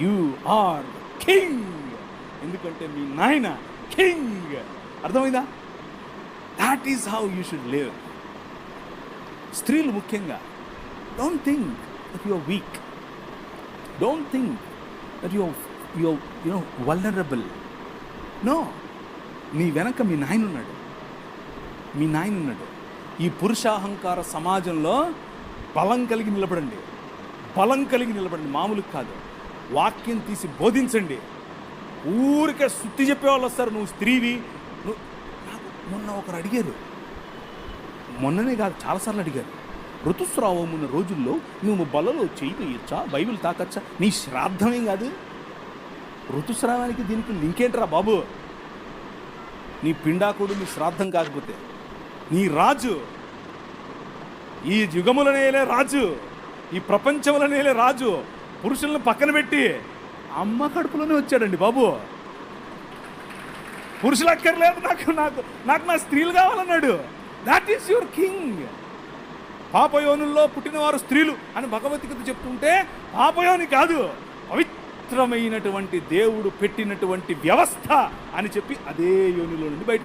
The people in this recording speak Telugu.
You are king. ఎందుకంటే మీ నాయన కింగ్. అర్థమైందా? That is how you should live. స్త్రీలు ముఖ్యంగా, don't think that you are weak. Don't think that you no vulnerable. No, నీ వెనక మీ నాయన ఉన్నాడు. మీ నాయన ఉన్నాడు. ఈ పురుషాహంకార సమాజంలో బలం కలిగి నిలబడండి. బలం కలిగి నిలబడండి, మామూలు కాదు. వాక్యం తీసి బోధించండి. ఊరికే సుత్తి చెప్పేవాళ్ళు వస్తారు, నువ్వు స్త్రీవి. నాకు మొన్న ఒకరు అడిగారు, మొన్ననే కాదు చాలాసార్లు అడిగారు, ఋతుస్రావం ఉన్న రోజుల్లో నువ్వు బలలో చేయి వేయచ్చా, బైబిల్ తాకచ్చా? నీ శ్రాద్ధమేం కాదు. ఋతుస్రావానికి దీనికి లింకేంట్రా బాబు? నీ పిండాకుడు నీ శ్రాద్ధం కాకపోతే, నీ రాజు, ఈ యుగములనేలే రాజు, ఈ ప్రపంచములనేలే రాజు పురుషులను పక్కన పెట్టి అమ్మ కడుపులోనే వచ్చాడండి బాబు. పురుషులు అక్కర్లేదు, నాకు నాకు నాకు నా స్త్రీలు కావాలన్నాడు. That is your king. పాపయోనుల్లో పుట్టినవారు స్త్రీలు అని భగవద్గీత చెప్తుంటే పాపయోని కాదు, పవిత్రమైనటువంటి దేవుడు పెట్టినటువంటి వ్యవస్థ అని చెప్పి అదే యోనిలో నుండి బయట